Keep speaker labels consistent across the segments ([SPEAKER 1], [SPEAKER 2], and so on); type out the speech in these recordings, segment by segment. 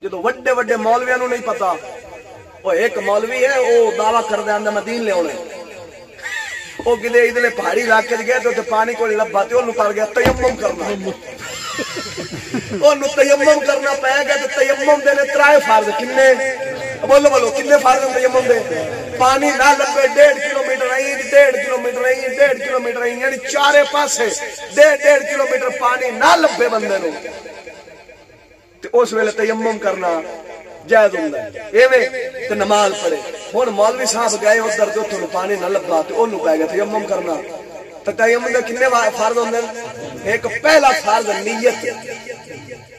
[SPEAKER 1] جدو وڈے وڈے مولویاں نو نہیں پتا، وہ ایک مولوی ہے وہ دعویٰ کر دے آندہ مدین لے ہونے، وہ کدے ادھلے پہاڑی علاقے گئے تو پانی کو لبا تے انہوں پڑ گیا تیمم کرنا، انہوں تیمم کرنا پہ گیا تو تیمم دے نے 3 فرض کنے، بولو بولو کنے فرض ہیں تیمم دے؟ پانی نہ لبے 1.5 کلومیٹر آئی، 1.5 کلومیٹر آئی، 1.5 کلومیٹر آئی، یعنی چارے پاسے 1.5 کلومیٹر پانی نہ لبے بندے نو تو اس ویلے تیمم کرنا جائز ہوتا ہے، ایویں تے نماز پڑھے۔ ہن مولوی صاحب گئے ادھر تے اوتھوں پانی نہ لبا تے اونوں پے گیا تیمم کرنا۔ تے تیمم دے کنے فرض ہوندے؟ ایک پہلا فرض نیت،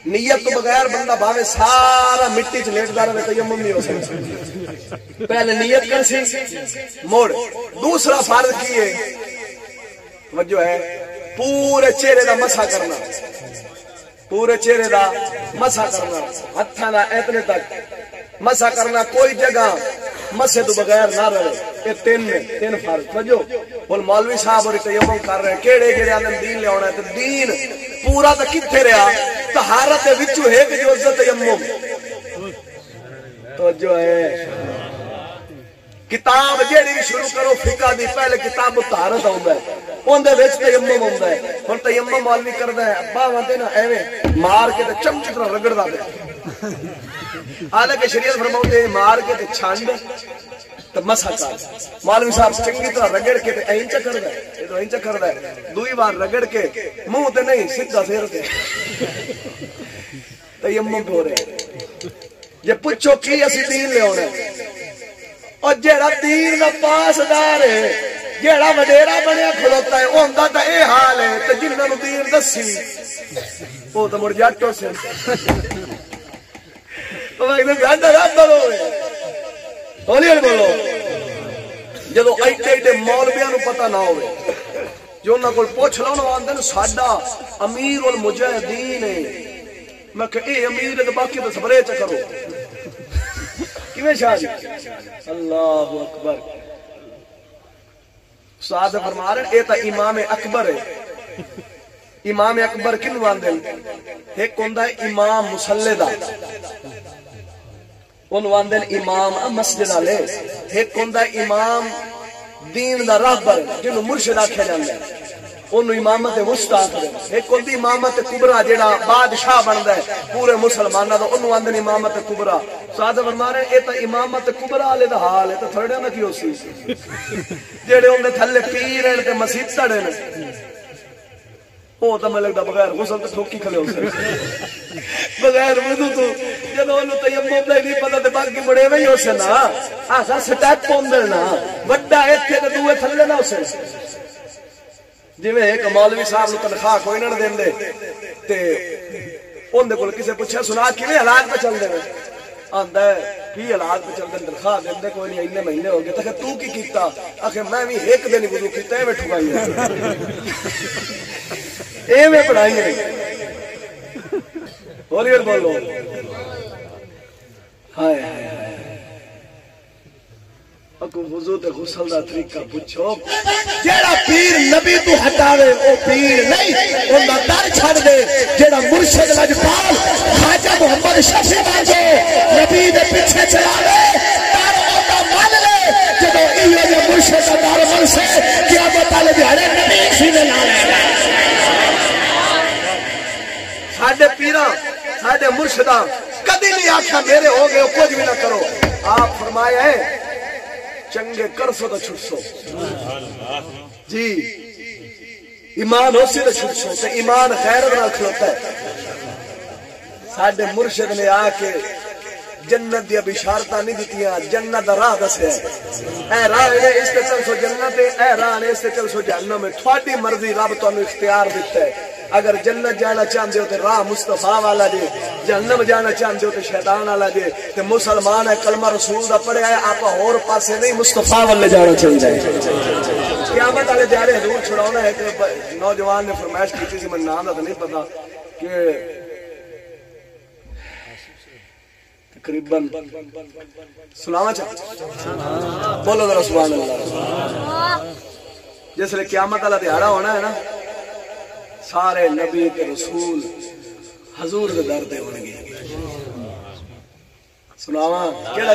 [SPEAKER 1] نیت تو بغیر بندہ بھاوے سارا مٹی چ لیٹدا رہے تیمم نہیں ہو سکدا، پہلے نیت کر سی موڑ۔ دوسرا فرض کی ہے توجہ ہے پورے چہرے دا مسح کرنا، پورے چہرے دا مسح کرنا، ہتھاں دا اتنے تک مسح کرنا، کوئی جگہ مسے تو بغیر نہ رہے۔ یہ تین فرض توجہ۔ ہن مولوی صاحب اور تیمم کر رہے ہیں، کیڑے کیڑے آندے دین لے آنا ہے، تے دین پورا تے کتھے رہیا؟ طہارت دے وچوں ہے کہ جو تیمم توجہ ہے۔ کتاب جیڑی شروع کرو فقہ دی، پہلے کتاب طہارت ہوندا ہے، اون دے وچ تیمم ہوندا ہے۔ ہن تیمم مولوی کردا ہے ابا وانتے نا ایویں مار کے تے چمچ طرح رگڑدا پیا، حالانکہ شریعت فرماؤندے مار کے تے چھانڈ تے مسح کر۔ مولوی صاحب چنگی طرح رگڑ کے تے اینچ کردا ہے، اے تو اینچ کردا ہے، دوئی بار رگڑ کے منہ تے نہیں سیدھا سر تے تیمم ہو رہا ہے۔ جے پوچھو کی اسی دین لے آنا ہے، اور جیڑا دین دا پاسدار ہے، جیڑا وڈیرا بنیا کھلوتا ہے، اوندا تے اے حال ہے، تے جنہاں نوں دین دسی وہ تے مڑ جٹو سے او ایک دم گھنٹا رات بولو ہولی ہولی بولو۔ جدو ایڈے ایڈے مولویاں نوں پتہ نہ ہوے، جو انہاں کول پوچھ لو نا آندے نے ساڈا امیر المجاہدین ہے، میں کہ اے امیر ہے تے باقی تے صبرے چ کرو کیویں شاہ جی؟ اللہ اکبر۔ استاد فرما رہے اے تا امام اکبر ہے۔ امام اکبر کنو آندے؟ ایک ہوندا ہے امام مصلی دا، اونوں آندے امام مسجد والے، ایک ہوندا ہے امام دین دا راہبر جنوں مرشد آکھیا جاندا ہے، اونوں امامت وسطی آکھدے ہیں۔ ایک ہوندی امامت کبریٰ جیڑا بادشاہ بندا ہے پورے مسلماناں دا، اونوں آندے نے امامت کبریٰ۔ استاد فرما رہے اے تا امامت کبریٰ والے دا حال ہے، تے تھوڑے نہ کی ہوسی جیڑے اون دے تھلے پیر ہیں تے مسیتڑ ہیں، وہ تو میں لگتا بغیر غسل تو ٹھوکی کھلے ہو سکتے، بغیر وضو تو جب انہوں تیمم دا نہیں پتا تے باقی بڑے وہی ہو سے نا آسا سٹیپ پوندر نا وڈا ایتھے تے دوے تھلے نہ ہو سے۔ جی میں ایک مولوی صاحب نو تنخواہ کوئی نہ دین دے تے اون دے کول کسے پوچھا سنا کیویں حالات پہ چل دے آندا ہے کی حالات پہ چل دے، تنخواہ دین دے کوئی نہیں، اتنے مہینے ہو گئے۔ تے تو کی کیتا؟ آخر میں بھی ایک دن وضو کیتا ہے بیٹھو گئی اے میں پڑھائی ہے ہولی اور بولو ہائے ہائے ہائے اکو وضو تے غسل دا طریقہ پوچھو۔ جیڑا پیر نبی تو ہٹاوے او پیر نہیں، اوندا در چھڑ دے۔ جیڑا مرشد لجپال خواجہ محمد شفیع مانگے نبی دے پیچھے چلاوے در اوندا مان لے۔ جدو ایو جے مرشد دا در من سے قیامت والے دیہاڑے نبی سینے نال ہے۔ ساڈے پیراں ساڈے مرشداں کدی نہیں آکھیا میرے ہو گئے کچھ بھی نہ کرو۔ آپ فرمایا ہے چنگے کرسو تو چھٹسو جی، ایمان ہو سی تو چھٹسو، تو ایمان غیرت نہ کھلوتا ہے۔ ساڈے مرشد نے آ کے جنت دیا بشارتاں نہیں دتیاں، جنت دا راہ دسیا اے راہ ہے اس تے چل سو جنت ہے، اے راہ ہے اس تے چل سو جہنم ہے۔ تھوڑی مرضی رب تانوں اختیار دیتا ہے، اگر جنت جانا چاہتے ہو تو راہ مصطفیٰ والا جے، جہنم جانا چاہتے ہو تو شیطان والا جے۔ تے مسلمان ہے کلمہ رسول دا پڑھیا ہے، آپ اور پاسے نہیں مصطفیٰ والے جانا چاہتے ہیں۔ قیامت والے دیہاڑے حضور چھڑاونا ہے کہ نوجوان نے فرمائش کی تھی، میں نام دا تو نہیں پتا کہ تقریباً سلاما چاہ بولو ذرا سبحان اللہ۔ جس لئے قیامت والا دیہاڑا ہونا ہے نا، سارے نبی کے رسول حضور دے در دے ہونے گے، سناواں کیڑا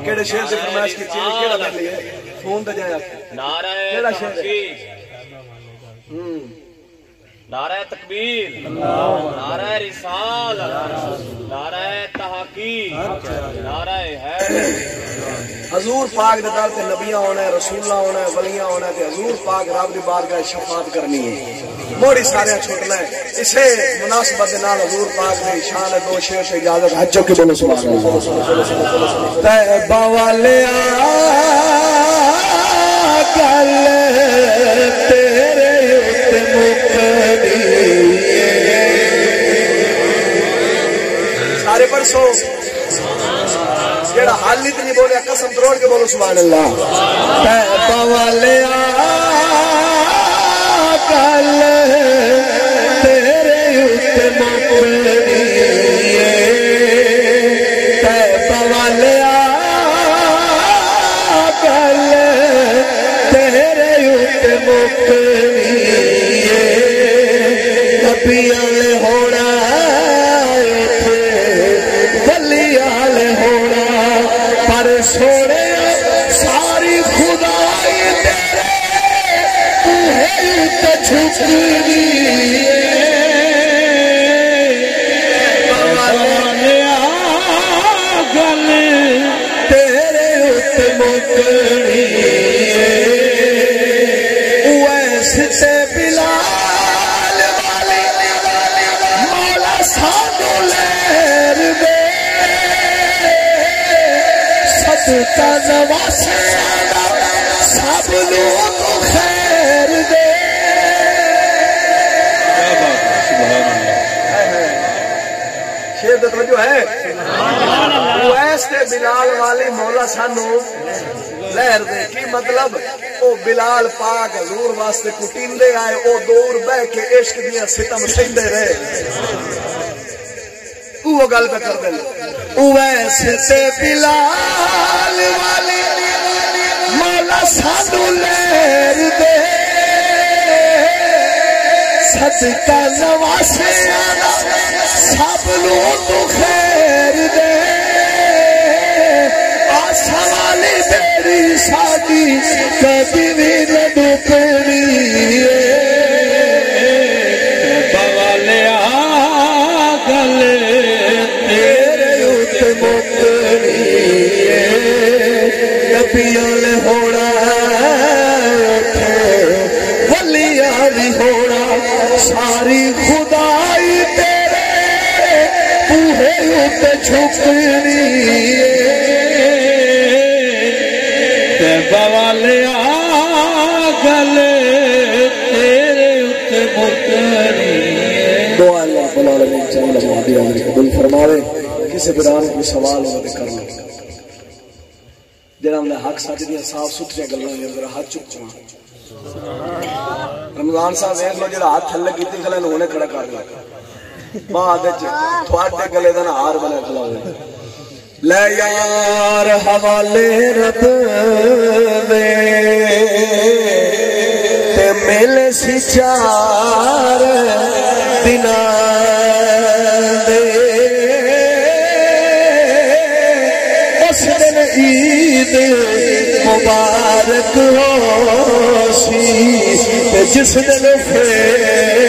[SPEAKER 1] کیڑے شعر دی فرمائش کی چیز کیڑا دے لیے فون تے جایا
[SPEAKER 2] نعرہ
[SPEAKER 1] تحقیق
[SPEAKER 2] نعرہ تکبیر نعرہ رسالت نعرہ تحقیق نعرہ حیدر
[SPEAKER 1] حضور پاک دے در تے نبیاں ہونا ہے رسولاں ہونا ہے ولیاں ہونا ہے تے حضور پاک رب دی بارگاہ شفاعت کرنی ہے موڑی سارے چھوٹنا ہے اسے مناسبت دے نال حضور پاک دی شان دو شعر سے اجازت حجوں کی بولو سبحان اللہ طیبہ والیا گل تیرے تے مقدی سارے پرسو جیڑا حال نہیں نہیں بولے قسم توڑ کے بولو سبحان اللہ طیبہ والیا گل تیرے تے مقدی طیبہ والیا گل تیرے تے مقدی نبیاں نے ہونا سوڑے ساری خدائی تیرے تو چھپی گل تیرے ات مکڑی ویسے سے بلال والی مولا سانو لہر دے کا نواسے سب لوگ خیر دے شیر دے توجہ ہے ویسے بلال والی مولا سانو لہر دے کی مطلب او بلال پاک حضور واسطے کٹیندے آئے او دور بہ کے عشق دیا ستم سیندے رہے وہ گل پہ کر دیں ویسے سے بلال والی مولا سانو لہر دے صدقہ نواسے سب لوگ خیر دے آسا والی میری شادی کبھی بھی نہ ڈوبنی بوالیا گل نبیاں نے ہونا ولیاں بھی ہونا ساری خدائی تیرے بوہے تے چھپنی تے بوالیا گل تیرے تے مکڑی دعا اللہ رب العالمین چاہیے ہماری حاضری قبول فرماوے کسی بران کوئی سوال ہو کر لو جنہوں نے حق سچ دیا صاف ستھری گلاں نے ذرا ہاتھ چک چوا رمضان صاحب ویکھ لو جڑا ہاتھ تھلے کیتی گلے نوں نے کھڑا کر دیا بعد وچ تواڈے گلے دا ہار بنا کھلا ہوئے لے یار حوالے رب دے تے ملے سی چار دناں دے عید مبارک ہو سی جس دن پھر